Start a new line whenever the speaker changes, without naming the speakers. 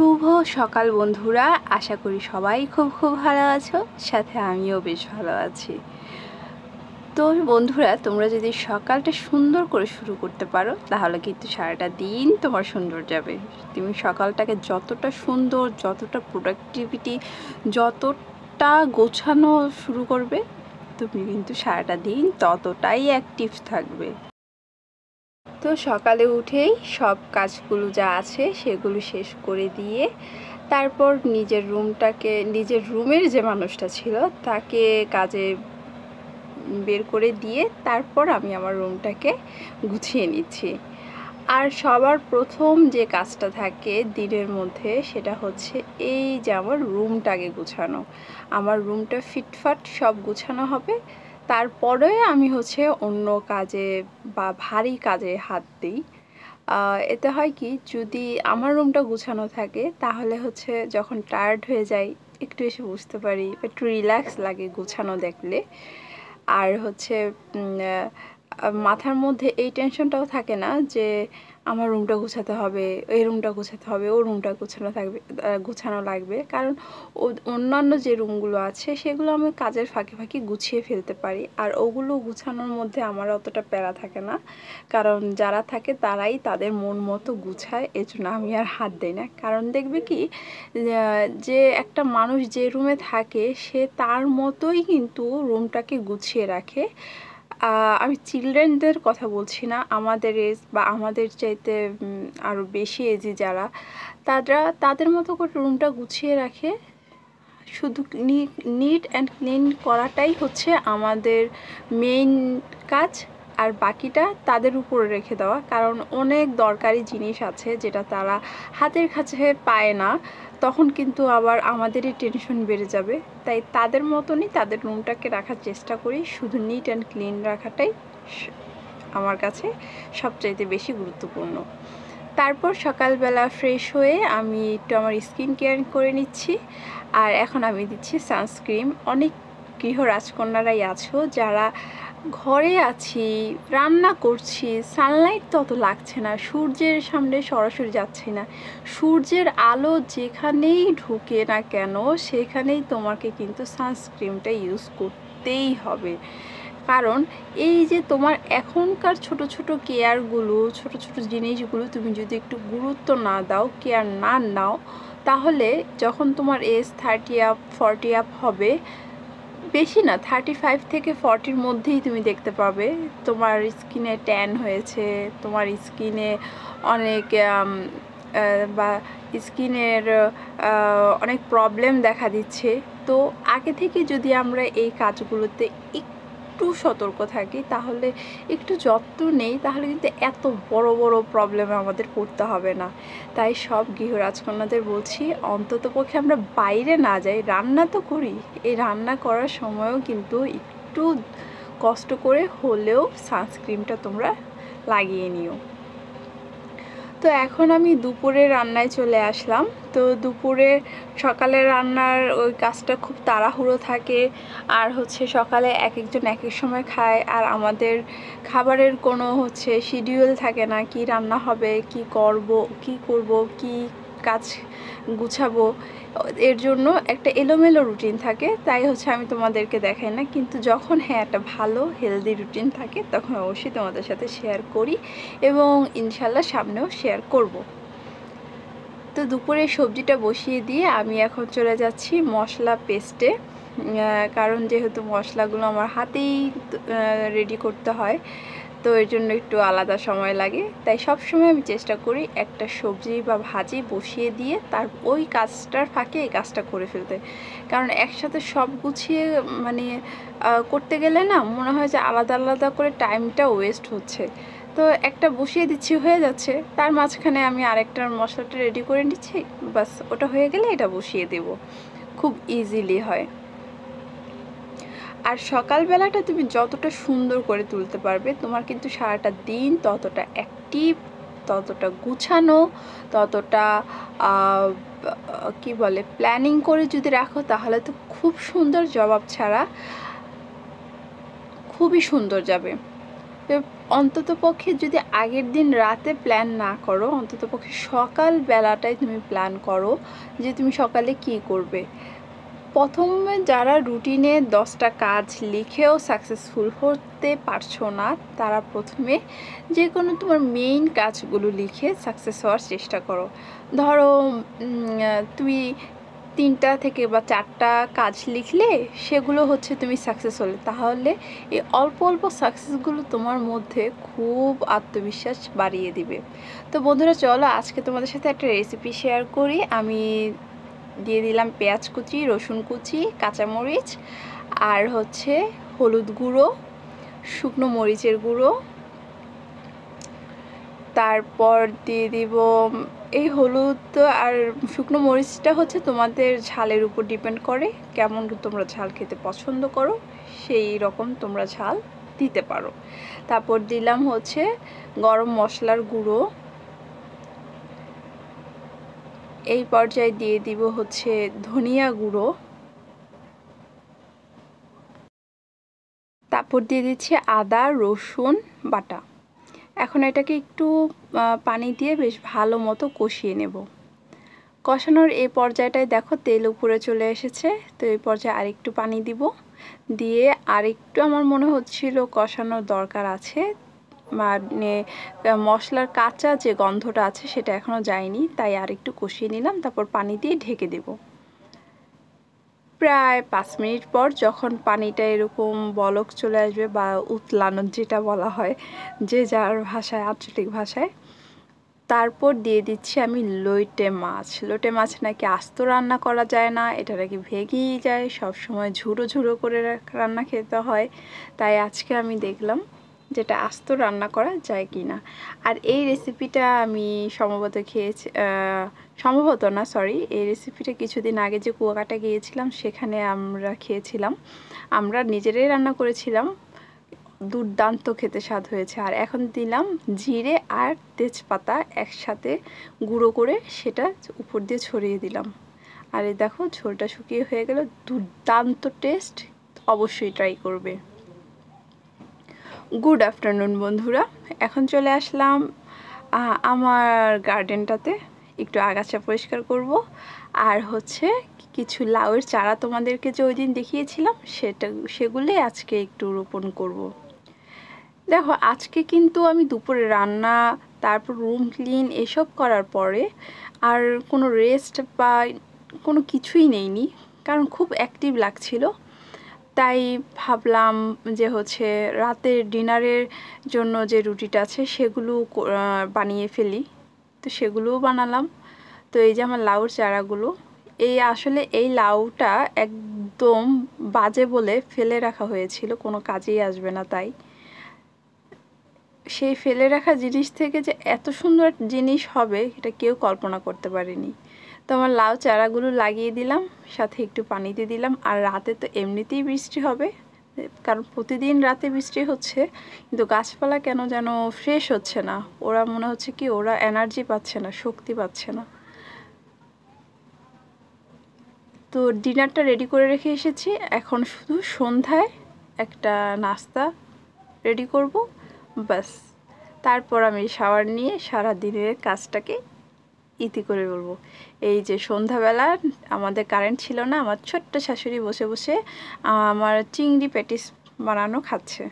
শুভ সকাল বন্ধুরা, আশা করি সবাই খুব ভালো আছো। সাথে আমিও বেশ ভালো আছি। তো বন্ধুরা, তোমরা যদি সকালটা সুন্দর করে শুরু করতে পারো তাহলে কিন্তু সারাটা দিন তোমার সুন্দর যাবে। তুমি সকালটাকে যতটা সুন্দর, যতটা প্রোডাক্টিভিটি, যতটা গোছানো শুরু করবে, তুমি কিন্তু সারাটা দিন ততটাই অ্যাক্টিভ থাকবে। তো সকালে উঠেই সব কাজগুলো যা আছে সেগুলো শেষ করে দিয়ে তারপর নিজের রুমের যে মানুষটা ছিল তাকে কাজে বের করে দিয়ে তারপর আমি আমার রুমটাকে গুছিয়ে নিচ্ছি। আর সবার প্রথম যে কাজটা থাকে দিনের মধ্যে সেটা হচ্ছে এই যে আমার রুমটাকে গুছানো। আমার রুমটা ফিটফাট সব গুছানো হবে, তারপরে আমি অন্য কাজে বা ভারী কাজে হাত দিই। এতে হয় কি, যদি আমার রুমটা গুছানো থাকে তাহলে যখন টায়ার্ড হয়ে যাই একটু এসে বুঝতে পারি, একটু রিল্যাক্স লাগে গুছানো দেখলে। আর মাথার মধ্যে এই টেনশনটাও থাকে না যে আমার রুমটা গুছাতে হবে, এই রুমটা গুছাতে হবে, ও রুমটা গুছানো লাগবে। কারণ অন্যান্য যে রুমগুলো আছে সেগুলো আমি কাজের ফাঁকে ফাঁকে গুছিয়ে ফেলতে পারি, আর ওগুলো গুছানোর মধ্যে আমার অতটা প্যারা থাকে না। কারণ যারা থাকে তারাই তাদের মন মতো গুছায়, এজন্য আমি আর হাত দিই না। কারণ দেখবে কি, যে একটা মানুষ যে রুমে থাকে সে তার মতোই কিন্তু রুমটাকে গুছিয়ে রাখে। আমি চিলড্রেনদের কথা বলছি না, আমাদের এজ বা আমাদের চাইতে আরও বেশি এজি যারা, তাদের মতো করে রুমটা গুছিয়ে রাখে। শুধু নিট অ্যান্ড ক্লিন করাটাই আমাদের মেইন কাজ, আর বাকিটা তাদের উপরে রেখে দেওয়া। কারণ অনেক দরকারি জিনিস আছে যেটা তারা হাতের কাছে পায় না, তখন কিন্তু আবার আমাদেরই টেনশন বেড়ে যাবে। তাই তাদের মতনই তাদের রুমটাকে রাখার চেষ্টা করি। শুধু নিট অ্যান্ড ক্লিন রাখাটাই আমার কাছে সবচাইতে বেশি গুরুত্বপূর্ণ। তারপর সকালবেলা ফ্রেশ হয়ে আমি একটু আমার স্কিন কেয়ার করে নিচ্ছি। আর এখন আমি দিচ্ছি সানস্ক্রিন। অনেক গৃহ রাজকন্যারাই আছো যারা ঘরে আছি, রান্না করছি, সানলাইট তত লাগছে না, সূর্যের সামনে সরাসরি যাচ্ছি না, সূর্যের আলো যেখানেই ঢুকে না কেন সেখানেই তোমাকে কিন্তু সানস্ক্রিনটা ইউজ করতেই হবে। কারণ এই যে তোমার এখনকার ছোট ছোট কেয়ারগুলো, ছোট ছোট জিনিসগুলো তুমি যদি একটু গুরুত্ব না দাও, কেয়ার না নাও, তাহলে যখন তোমার এজ 30 আপ হবে, বেশি না 35 থেকে 40-র মধ্যেই তুমি দেখতে পাবে তোমার স্কিনে ট্যান হয়েছে, তোমার স্কিনে অনেক বা স্কিনের অনেক প্রবলেম দেখা দিচ্ছে। তো আগে থেকে যদি আমরা এই কাজগুলোতে একটু সতর্ক থাকি, তাহলে একটু যত্ন নেই, তাহলে কিন্তু এত বড় বড় প্রবলেমে আমাদের পড়তে হবে না। তাই সব গৃহ রাজকন্যাদের বলছি, অন্ততপক্ষে আমরা বাইরে না যাই, রান্না তো করি, এই রান্না করার সময়ও কিন্তু একটু কষ্ট করে হলেও সানস্ক্রিনটা তোমরা লাগিয়ে নিও। তো এখন আমি দুপুরে রান্নায় চলে আসলাম। তো দুপুরে সকালের রান্নার ওই কাজটা খুব তাড়াহুড়ো থাকে, আর সকালে এক একজন এক এক সময় খায়, আর আমাদের খাবারের কোনো শিডিউল থাকে না, কি রান্না হবে, কি করব কি কাজ গুছাবো। এর জন্য একটা এলোমেলো রুটিন থাকে, তাই আমি তোমাদেরকে দেখাই না। কিন্তু যখন একটা ভালো হেলদি রুটিন থাকে তখন অবশ্যই তোমাদের সাথে শেয়ার করি, এবং ইনশাল্লাহ সামনেও শেয়ার করব। তো দুপুরে সবজিটা বসিয়ে দিয়ে আমি এখন চলে যাচ্ছি মশলা পেস্টে। কারণ যেহেতু মশলাগুলো আমার হাতেই রেডি করতে হয়, তো এর জন্য একটু আলাদা সময় লাগে। তাই সব সময় আমি চেষ্টা করি একটা সবজি বা ভাজি বসিয়ে দিয়ে তার ওই কাজটার ফাঁকে এই কাজটা করে ফেলতে। কারণ একসাথে সব গুছিয়ে করতে গেলে না মনে হয় যে আলাদা আলাদা করে টাইমটা ওয়েস্ট হচ্ছে। তো একটা বসিয়ে দিচ্ছি, হয়ে যাচ্ছে, তার মাঝখানে আমি আরেকটার মশলাটা রেডি করে নিচ্ছি, বাস ওটা হয়ে গেলে এটা বসিয়ে দেব, খুব ইজিলি হয়। আর সকালবেলাটা তুমি যতটা সুন্দর করে তুলতে পারবে, তোমার কিন্তু সারাটা দিন ততটা অ্যাক্টিভ, ততটা গুছানো, ততটা কি বলে, প্ল্যানিং করে যদি রাখো তাহলে তো খুব সুন্দর, জবাব ছাড়া খুবই সুন্দর যাবে। তো অন্ততপক্ষে যদি আগের দিন রাতে প্ল্যান না করো, অন্ততপক্ষে সকাল বেলাটাই তুমি প্ল্যান করো যে তুমি সকালে কি করবে। প্রথমে যারা রুটিনে 10টা কাজ লিখেও সাকসেসফুল হতে পারছো না, তারা প্রথমে যে কোনো তোমার মেইন কাজগুলো লিখে সাকসেস হওয়ার চেষ্টা করো। ধরো তুমি 3টা থেকে বা 4টা কাজ লিখলে, সেগুলো হচ্ছে তুমি সাকসেস হলে, তাহলে এই অল্প অল্প সাকসেসগুলো তোমার মধ্যে খুব আত্মবিশ্বাস বাড়িয়ে দিবে। তো বন্ধুরা চলো আজকে তোমাদের সাথে একটা রেসিপি শেয়ার করি। আমি দিয়ে দিলাম পেঁয়াজ কুচি, রসুন কুচি, কাঁচামরিচ, আর হচ্ছে হলুদ গুঁড়ো, শুকনো মরিচের গুঁড়ো, তারপর দিয়ে দিব এই হলুদ আর শুকনো মরিচটা হচ্ছে তোমাদের ঝালের উপর ডিপেন্ড করে, কেমন তোমরা ঝাল খেতে পছন্দ করো সেই রকম তোমরা ঝাল দিতে পারো। তারপর দিলাম হচ্ছে গরম মশলার গুঁড়ো, এই পর্যায়ে দিয়ে দিব হচ্ছে ধনিয়া গুঁড়ো, তারপর দিয়ে দিচ্ছি আদা রসুন বাটা। এখন এটাকে একটু পানি দিয়ে বেশ ভালো মতো কষিয়ে নেব। কষানোর এই পর্যায়টায় দেখো তেল উপরে চলে এসেছে, তো এই পর্যায়ে আরেকটু পানি দিব, দিয়ে আরেকটু আমার মনে হচ্ছিল কষানোর দরকার আছে, মানে মশলার কাঁচা যে গন্ধটা আছে সেটা এখনও যায়নি, তাই আরেকটু কষিয়ে নিলাম। তারপর পানি দিয়ে ঢেকে দেব। প্রায় 5 মিনিট পর যখন পানিটা এরকম বলক চলে আসবে বা উতলানো যেটা বলা হয় যে যার ভাষায়, আঞ্চলিক ভাষায়, তারপর দিয়ে দিচ্ছি আমি লইটে মাছ। লইটে মাছ নাকি আস্ত রান্না করা যায় না, এটা নাকি ভেঙেই যায়, সব সময় ঝুড়ো ঝুড়ো করে রান্না খেতে হয়, তাই আজকে আমি দেখলাম যেটা আস্ত রান্না করা যায় কি না। আর এই রেসিপিটা আমি সম্ভবত খেয়েছি, সম্ভবত না সরি, এই রেসিপিটা কিছুদিন আগে যে কুয়াকাটা গিয়েছিলাম সেখানে আমরা খেয়েছিলাম, আমরা নিজেরাই রান্না করেছিলাম, দুর্দান্ত খেতে স্বাদ হয়েছে। আর এখন দিলাম জিরে আর তেজপাতা একসাথে গুঁড়ো করে, সেটা উপর দিয়ে ছড়িয়ে দিলাম। আর এই দেখো ঝোলটা শুকিয়ে হয়ে গেল, দুর্দান্ত টেস্ট, অবশ্যই ট্রাই করবে। গুড আফটারনুন বন্ধুরা, এখন চলে আসলাম আমার গার্ডেনটাতে, একটু আগাছা পরিষ্কার করব, আর হচ্ছে কিছু লাউয়ের চারা তোমাদেরকে যে ওই দিন দেখিয়েছিলাম সেগুলি আজকে একটু রোপণ করব। দেখো আজকে কিন্তু আমি দুপুরে রান্না, তারপর রুম ক্লিন এসব করার পরে আর কোনো রেস্ট বা কোনো কিছুই নেইনি, কারণ খুব অ্যাক্টিভ লাগছিল। তাই ভাবলাম যে হচ্ছে রাতের ডিনারের জন্য যে রুটিটা আছে সেগুলো বানিয়ে ফেলি, তো সেগুলোও বানালাম। তো এই যে আমার লাউর চারাগুলো, এই আসলে এই লাউটা একদম বাজে বলে ফেলে রাখা হয়েছিল, কোনো কাজেই আসবে না, তাই সেই ফেলে রাখা জিনিস থেকে যে এত সুন্দর জিনিস হবে এটা কেউ কল্পনা করতে পারেনি। তো আমার লাউ চারাগুলো লাগিয়ে দিলাম, সাথে একটু পানি দিয়ে দিলাম। আর রাতে তো এমনিতেই বৃষ্টি হবে, কারণ প্রতিদিন রাতে বৃষ্টি হচ্ছে, কিন্তু গাছপালা কেন যেন ফ্রেশ হচ্ছে না, ওরা মনে হচ্ছে কি ওরা এনার্জি পাচ্ছে না, শক্তি পাচ্ছে না। তো ডিনারটা রেডি করে রেখে এসেছি, এখন শুধু সন্ধ্যায় একটা নাস্তা রেডি করব, ব্যাস। তারপর আমি শাওয়ার নিয়ে সারা দিনের কাজটাকে ইতি করে বলবো। এই যে সন্ধ্যাবেলা আমাদের কারেন্ট ছিল না, আমার ছোট্ট শাশুড়ি বসে বসে আমার চিংড়ি প্যাটিস বানানো খাচ্ছে।